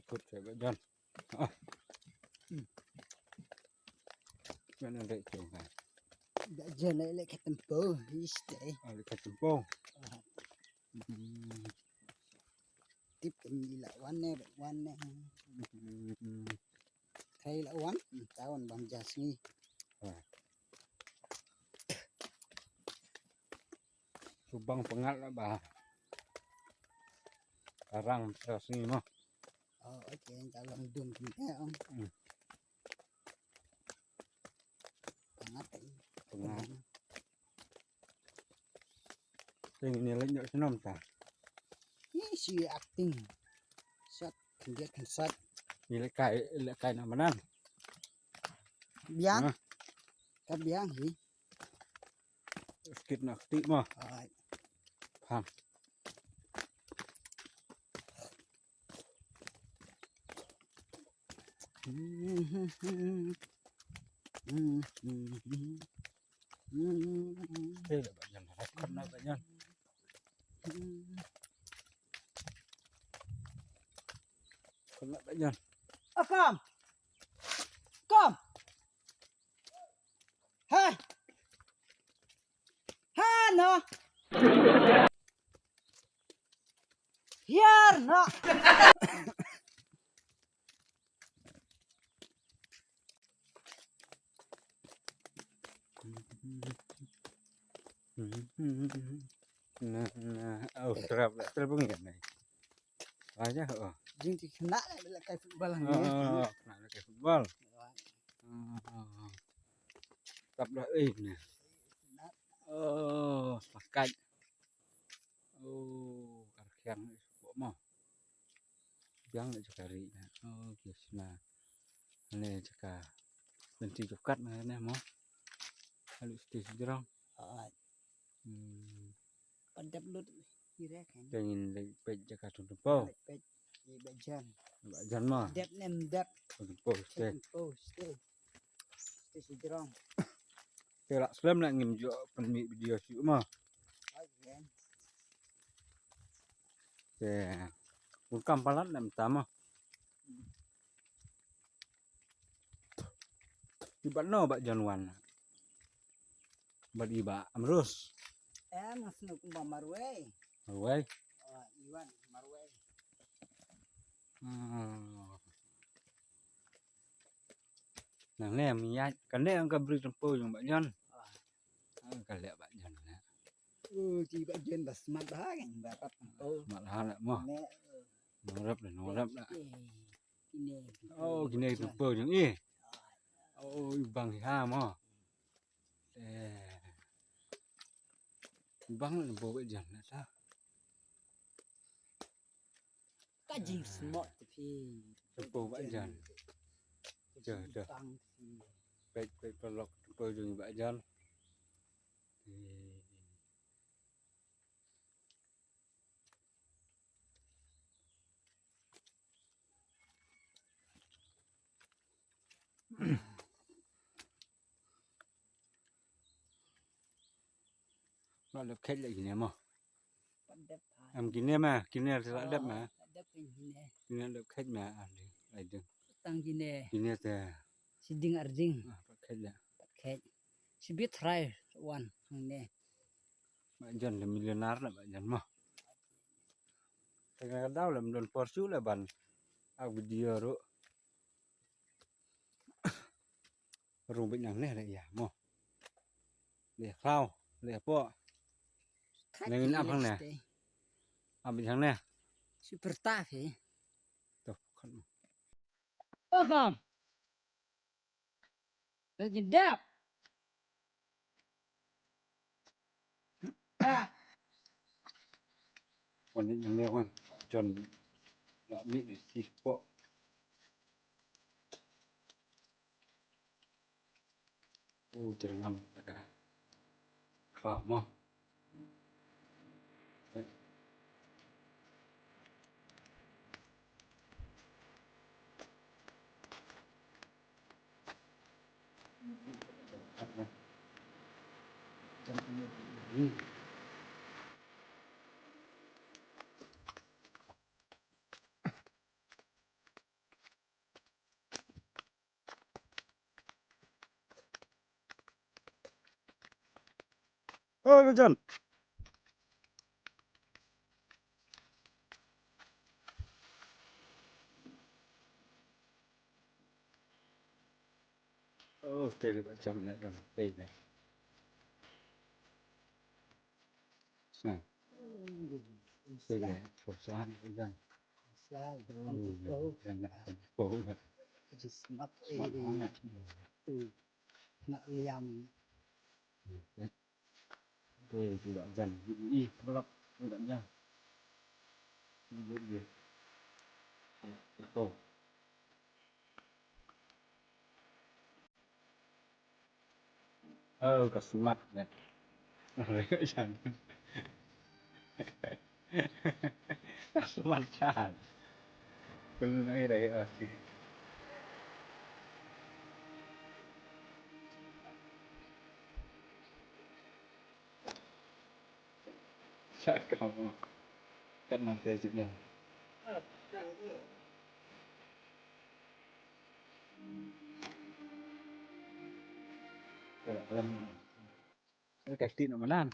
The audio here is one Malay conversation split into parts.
ikut saya bajan. Ah, mana ada itu kan? Bajan lek ketempo iste. Ada ketempo. Tip gila wane. Kai la wan tawon bang jasni. Subang pengat lah bah. Sekarang terus ni mah. Oh, oke, kalau dum kita om. Pengat. Pengat. Ini lenyap senam tak? Ini si acting. Shot dia kan shot. Ini lekai nak menang. Biang. Kan biang hi. Sikit nak ketik mah. Faham. Dah banyak rakam nak banyak. Kena banyak. Come. Come. Hai. Hano. Here no. Oh, terap terbang kan ni. Aja, oh. Jing kena lah kayak football ni. Oh, kena kayak football. Tap dah ni. Oh, pakai. Oh, karkian buat mah. Biang nak cakari. Oh, kisna. Ni cakap. Nanti jokat mana ni mah. Halus stis jerang. Padap lut kira kan. Pengen pej cakap tu tempo. Pej di bajan. Bajan mah. Dep nem dep. Tempo stis. Tempo stis. Stis jerang. Kelak selam nak ngim jo penmi video si mah. Bukan palat nak pertama. Iba no bak januan. Badi ba amrus. Mas nu kumba marway. Marway. Iwan marway. Nah ni minyak. Kan ni angka beri tempo yang bak jan. Kan lihat bak jan. Di bagian bas matah kan bapak tempo. Matah nak mah. Norap dah. Ini. Oh, gini tempo yang ni. Oh, bang ha mah. Bang nak bawa jan nak sah. Kaji semua tapi Tempo bak jan. Dah. Baik pelok tempo yang bak jan. Nak lep kek lagi ni mah. Am gini mah, gini ada lep mah. Gini lep kek mah ada. Tang gini. Gini ada. Siding arding. Kek lah. Kek. Sibit try one ni. Bajan le milioner lah bajan mah. Tengah tahu lah melon porsu lah ban. Aku video ru. Rumput yang ni lah ya mah. Lihat kau, lihat po. Dengan apa ni? Apa yang ni? Super tough eh. Tuh kan. Oh kam. Lagi dap.วันนี้ยังเรียกว่าจนละมิดสิปะโอ้จะงามตะกะข้าวมั้ง Ôi con Trần. Ô, đây là con Trần lại rồi. Đây này. Này, đây là phổ xoan con Trần. Sai, Ôi, oh, Trần lại thành phố rồi. just not a, Mặn hóa này. not yum. Đấy. Đây thì đoạn dần y lắm như đoạn nha. Như gì? Tổ. Cả số mặt này. Rồi chẳng. Cả số mặt chẳng. Cứ nói đấy thì chắc không. Cắt năng thế chịu nhờ. Lâm. Cái tin mà lan.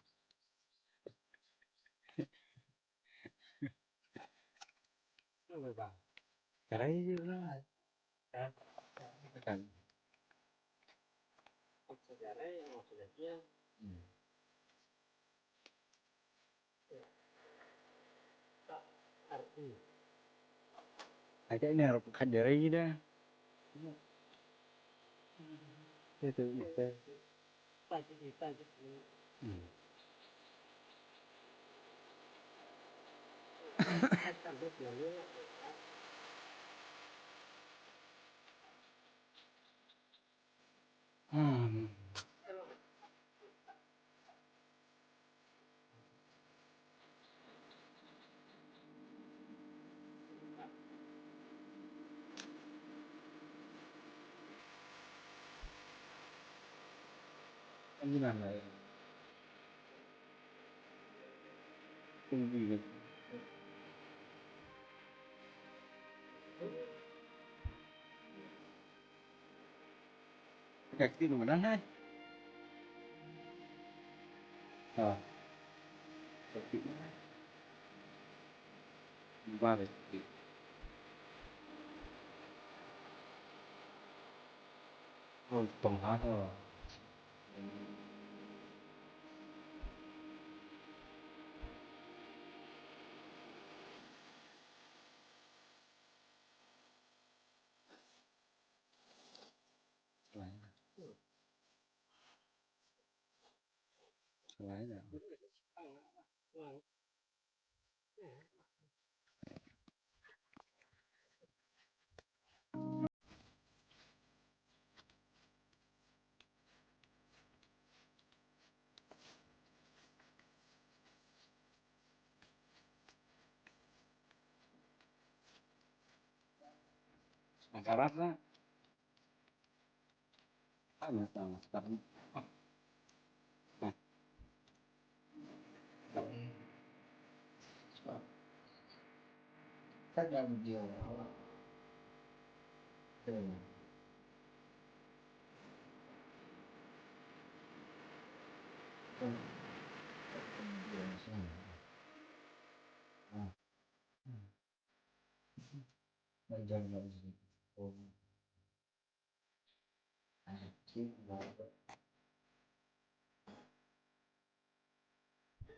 Cái đấy chứ nó. Cái cần. Cái này là khăn đấy đó. Thế từ một tên. Như là không gì được. Cái tin mà đang hay. Cái tin qua về thôi tổng hóa thôi. Lái rồi. Karat đó. Là tầm. Chắc là một điều từ điều xem bây giờ là gì? Ồ, à, chứ là